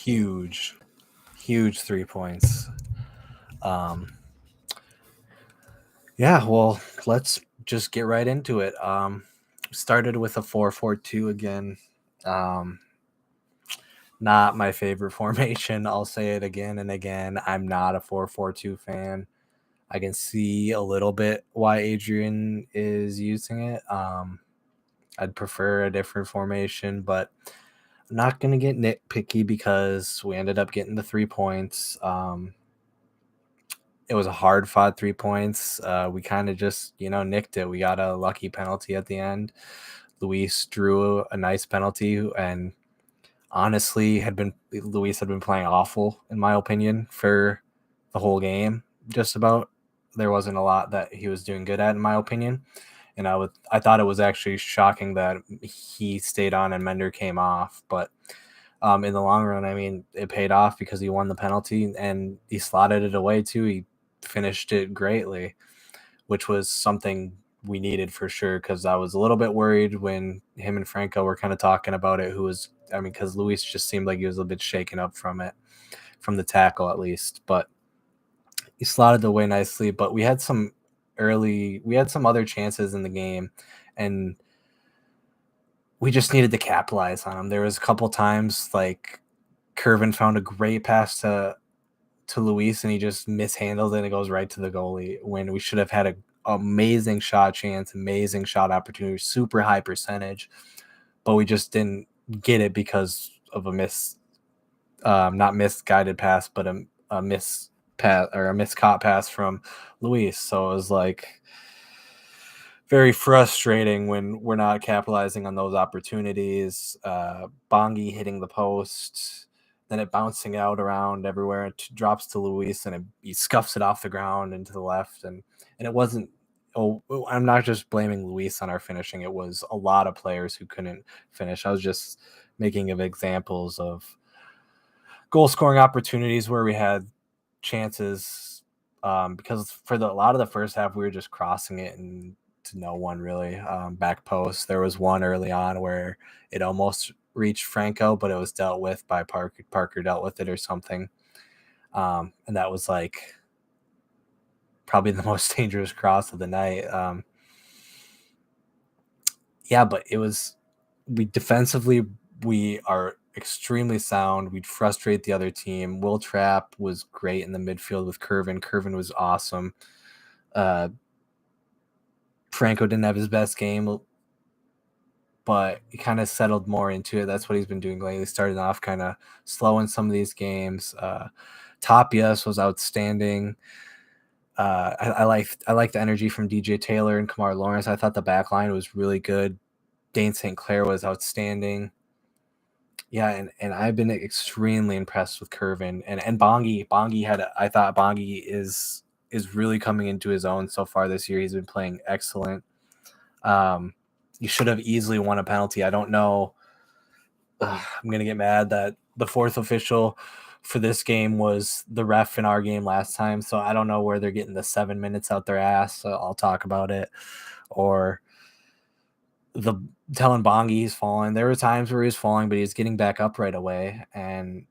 huge 3 points. Yeah, well, let's just get right into it. Started with a 4-4-2 again. Not my favorite formation. I'll say it again and again. I'm not a 4-4-2 fan. I can see a little bit why Adrian is using it. I'd prefer a different formation, but I'm not going to get nitpicky because we ended up getting the 3 points. It was a hard-fought 3 points. We kind of just, nicked it. We got a lucky penalty at the end. Luis drew a nice penalty, and honestly, Luis had been playing awful, in my opinion, for the whole game, just about. There wasn't a lot that he was doing good at, in my opinion. And I thought it was actually shocking that he stayed on and Mender came off. But in the long run, I mean, it paid off because he won the penalty and he slotted it away too. He finished it greatly, which was something we needed for sure, because I was a little bit worried when him and Franco were kind of talking about it, because Luis just seemed like he was a bit shaken up from it, from the tackle at least. But he slotted away nicely. But we had some other chances in the game, and we just needed to capitalize on them. There was a couple times like Curvin found a great pass to Luis, and he just mishandled it, and it goes right to the goalie when we should have had an amazing shot chance, amazing shot opportunity, super high percentage, but we just didn't get it because of a not misguided pass, but a miss pass or a miscaught pass from Luis. So it was like very frustrating when we're not capitalizing on those opportunities. Bongi hitting the post, then it bouncing out around everywhere. It drops to Luis, and he scuffs it off the ground into the left. And it wasn't. Oh, I'm not just blaming Luis on our finishing. It was a lot of players who couldn't finish. I was just making of examples of goal scoring opportunities where we had chances, because for a lot of the first half we were just crossing it and to no one really. Back post, there was one early on where it almost reached Franco, but it was dealt with by Parker dealt with it or something, and that was like probably the most dangerous cross of the night. Yeah, but we are extremely sound. We'd frustrate the other team. Will Trapp was great in the midfield with Curvin. Curvin was awesome. Franco didn't have his best game, but he kind of settled more into it. That's what he's been doing lately. Started off kind of slow in some of these games. Tapias was outstanding. I like the energy from DJ Taylor and Kamar Lawrence. I thought the back line was really good. Dane St. Clair was outstanding. Yeah, and I've been extremely impressed with Curvin and Bongi. I thought Bongi is really coming into his own so far this year. He's been playing excellent. You should have easily won a penalty. I don't know. I'm gonna get mad that the fourth official for this game was the ref in our game last time. So I don't know where they're getting the 7 minutes out their ass. So I'll talk about it. Or telling Bongi he's falling. There were times where he was falling, but he was getting back up right away. And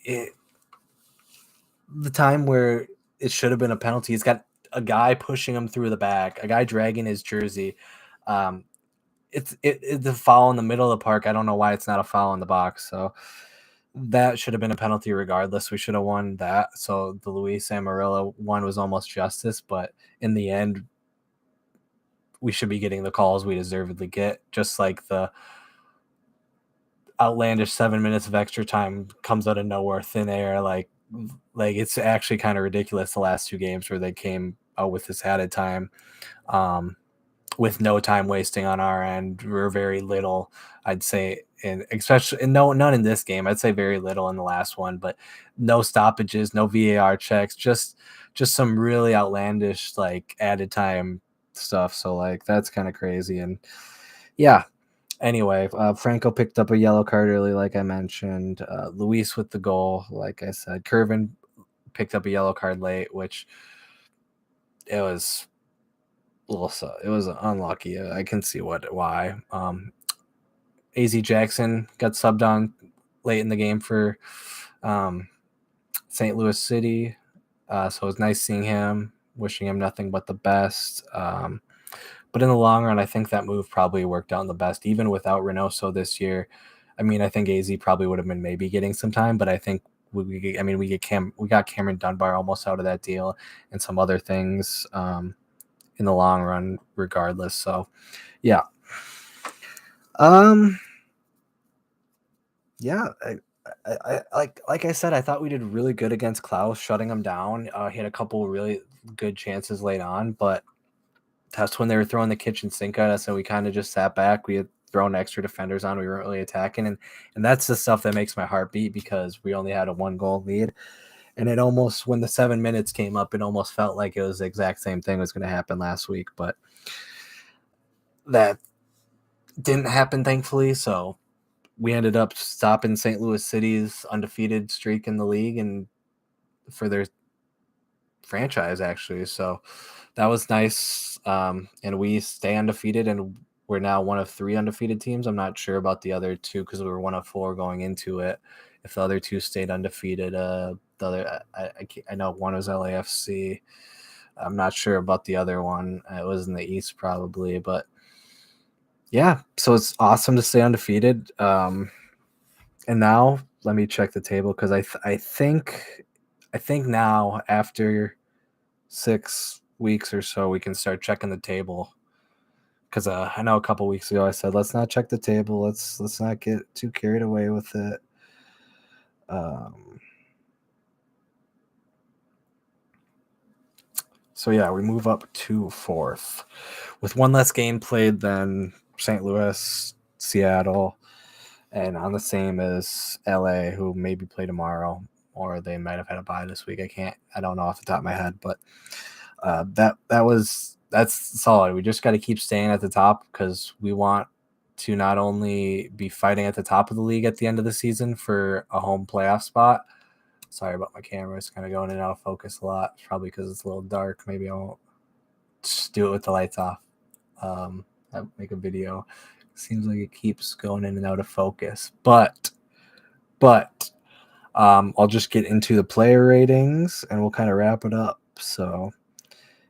the time where it should have been a penalty, he's got a guy pushing him through the back, a guy dragging his jersey. It's a foul in the middle of the park. I don't know why it's not a foul in the box. So that should have been a penalty regardless. We should have won that. So the Luis Amarilla one was almost justice, but in the end, we should be getting the calls we deservedly get. Just like the outlandish 7 minutes of extra time comes out of nowhere, thin air. Like it's actually kind of ridiculous. The last two games where they came out with this added time, with no time wasting on our end, or very little, I'd say, and especially none in this game. I'd say very little in the last one, but no stoppages, no VAR checks, just some really outlandish like added time stuff. So like that's kind of crazy. And yeah. Anyway, Franco picked up a yellow card early, like I mentioned. Luis with the goal, like I said. Curvin picked up a yellow card late, which it was unlucky. I can see why. AZ Jackson got subbed on late in the game for St. Louis City. So it was nice seeing him, wishing him nothing but the best. But in the long run, I think that move probably worked out in the best, even without Reynoso this year. I mean, I think AZ probably would have been maybe getting some time, but I think we got Cameron Dunbar almost out of that deal and some other things in the long run, regardless. So, yeah. Yeah, I like I said, I thought we did really good against Klaus, shutting him down. He had a couple really good chances late on, but that's when they were throwing the kitchen sink at us, and we kind of just sat back. We had thrown extra defenders on. We weren't really attacking, and that's the stuff that makes my heart beat because we only had a 1-goal lead, and it almost when the 7 minutes came up, it almost felt like it was the exact same thing was going to happen last week, but that didn't happen, thankfully. So we ended up stopping St. Louis City's undefeated streak in the league and for their franchise, actually. So that was nice. And we stay undefeated, and we're now one of 3 undefeated teams. I'm not sure about the other 2 because we were one of 4 going into it. If the other 2 stayed undefeated, the other I know one was LAFC. I'm not sure about the other one. It was in the East probably, but yeah. So it's awesome to stay undefeated. And now let me check the table because I think now after 6 weeks or so we can start checking the table. Because I know a couple weeks ago I said let's not check the table. Let's not get too carried away with it. So yeah, we move up to 4th with 1 less game played than St. Louis, Seattle, and on the same as LA, who maybe play tomorrow, or they might have had a bye this week. I don't know off the top of my head, but that's solid. We just got to keep staying at the top because we want to not only be fighting at the top of the league at the end of the season for a home playoff spot. Sorry about my camera. It's kind of going in and out of focus a lot. It's probably because it's a little dark. Maybe I won't just do it with the lights off. I'll make a video. Seems like it keeps going in and out of focus. But I'll just get into the player ratings and we'll kind of wrap it up. So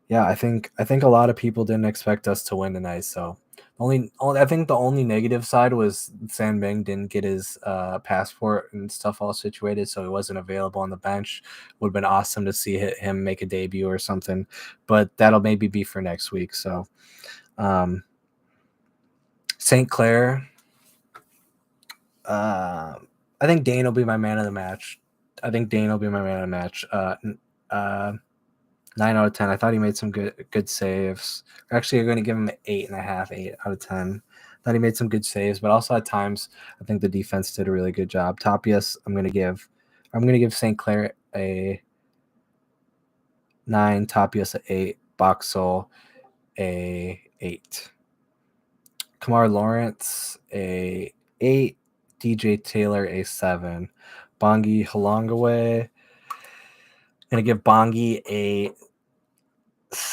yeah, I think a lot of people didn't expect us to win tonight. So I think the only negative side was Sanbing didn't get his passport and stuff all situated, so he wasn't available on the bench. Would have been awesome to see him make a debut or something, but that'll maybe be for next week. So, St. Clair, I think Dane will be my man of the match. 9 out of 10. I thought he made some good saves. Actually, you're going to give him 8.5, 8 out of 10. Thought he made some good saves, but also at times I think the defense did a really good job. Tapias, I'm going to give St. Clair a 9, Tapias a 8, Boxall a 8. Kamar Lawrence a 8, DJ Taylor a 7. Bongi Halongaway, I'm going to give Bongi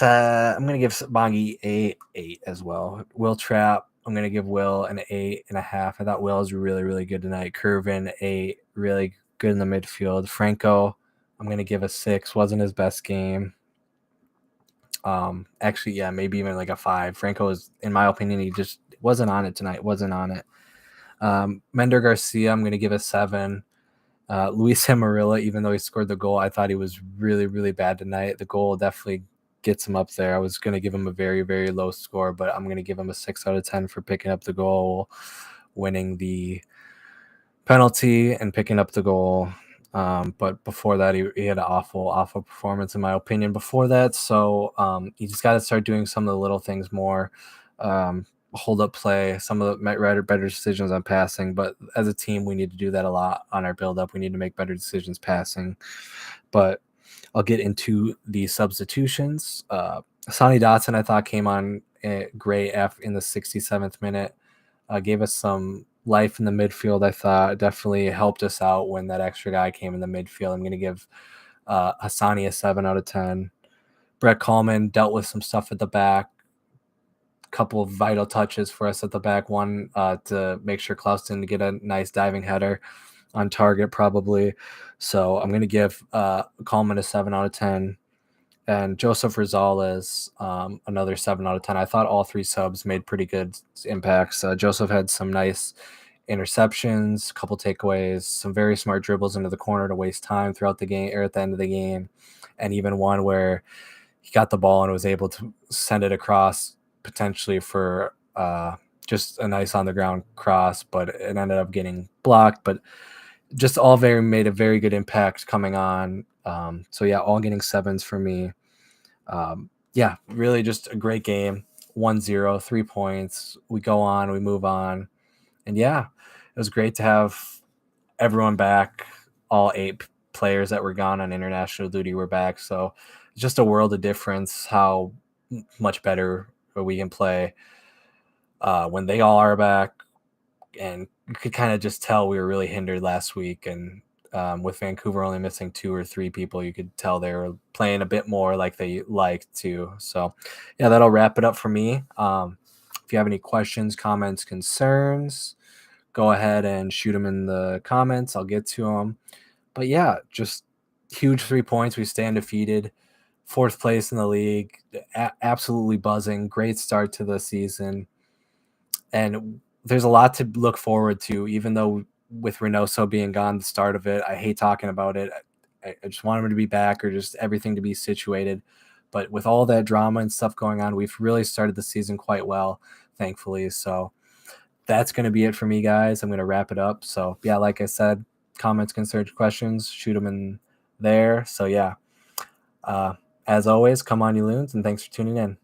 I'm going to give Bongi a 8 as well. Will Trapp, I'm going to give Will an 8.5. I thought Will was really, really good tonight. Curvin, 8, really good in the midfield. Franco, I'm going to give a 6. Wasn't his best game. Actually, yeah, maybe even like a 5. Franco was, in my opinion, he just wasn't on it tonight. Mender Garcia, I'm going to give a 7. Luis Amarilla, even though he scored the goal, I thought he was really, really bad tonight. The goal definitely gets him up there. I was going to give him a very, very low score, but I'm going to give him a 6 out of 10 for picking up the goal, winning the penalty, and picking up the goal. But before that, he had an awful performance, in my opinion, before that. So you just got to start doing some of the little things more. Hold up play, some of the better decisions on passing, but as a team we need to do that a lot on our build up. We need to make better decisions passing. But I'll get into the substitutions. Sonny Dotson, I thought, came on great in the 67th minute, gave us some life in the midfield. I thought definitely helped us out when that extra guy came in the midfield. I'm going to give Hassani a 7 out of 10. Brett Coleman dealt with some stuff at the back, couple of vital touches for us at the back. One to make sure Klaus didn't get a nice diving header, on target probably. So I'm going to give Coleman a 7 out of 10. And Joseph Rosales, another 7 out of 10. I thought all three subs made pretty good impacts. Joseph had some nice interceptions, a couple takeaways, some very smart dribbles into the corner to waste time throughout the game or at the end of the game, and even one where he got the ball and was able to send it across potentially for just a nice on the ground cross, but it ended up getting blocked. But just all made a very good impact coming on. So yeah, all getting sevens for me. Yeah, really just a great game. 1-0, 3 points. We go on, we move on. And yeah, it was great to have everyone back. All eight players that were gone on international duty were back. So it's just a world of difference how much better we can play when they all are back. And you could kind of just tell we were really hindered last week. And with Vancouver only missing 2 or 3 people, you could tell they were playing a bit more like they like to. So yeah, that'll wrap it up for me. If you have any questions, comments, concerns, go ahead and shoot them in the comments. I'll get to them. But yeah, just huge 3 points. We stay undefeated, 4th place in the league, absolutely buzzing. Great start to the season. And there's a lot to look forward to, even though with Reynoso being gone, the start of it, I hate talking about it. I just want him to be back or just everything to be situated. But with all that drama and stuff going on, we've really started the season quite well, thankfully. So that's going to be it for me, guys. I'm going to wrap it up. So yeah, like I said, comments, concerns, questions, shoot them in there. So yeah, as always, come on, you loons, and thanks for tuning in.